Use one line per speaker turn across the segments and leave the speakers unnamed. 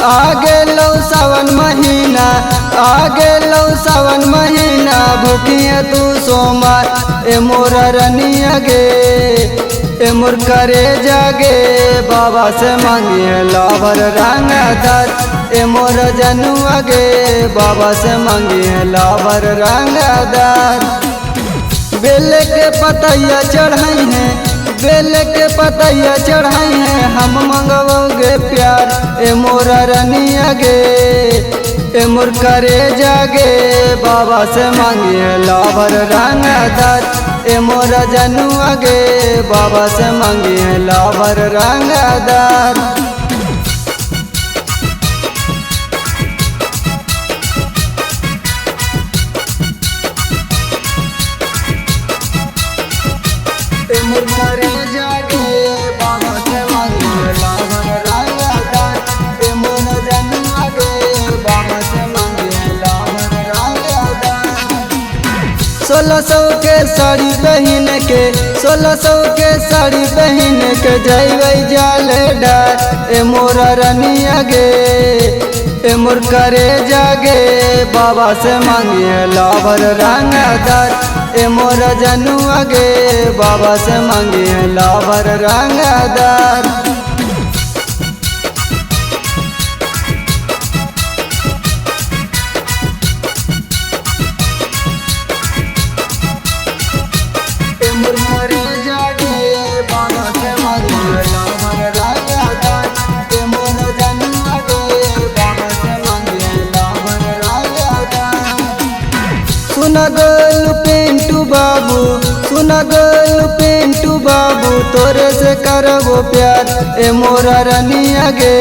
आगे लो सावन महीना, आगे लो सावन महीना, भूखिए तू सोमवार। ए मोर रनिया गे, ए मोर करे जागे, बाबा से मांगिए लाभर रंगदार। ए मोर जनुआ गे, बाबा से मांगिए लाभर रंगदार। बेल के पतैया चढ़ाई है, बेल के पतैया चढ़ाई है, हम मंगवोगे प्यार। ए मोर रनिया गे, ए मोर करे जागे, बाबा से मांगिए लाभर रंगदार। ए मोर जनुआ गे, बाबा से मांगिए लाभर रंगदार। सोलह सौ के साड़ी पहन के, 1600 के साड़ी पहन के जैबै जाले डार। ए मोर रनिया गे, ए मोर करे जागे, बाबा से मांगिए लाभर रंगदार। ए मोर जनुआ गे, बाबा से मांगिए लाभर रंगदार। सुना गोल पिंटू बाबू, सुना गोल पिंटू बाबू, तोरे से करबो प्यार। ए मोर रनिया गे,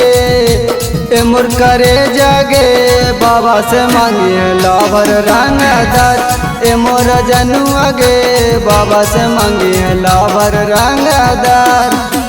ए मोर करे जागे, बाबा से मांगिए लाभर रंगदार। ए मोर जनुआ गे, बाबा से मांगिए लाभर रंगदार।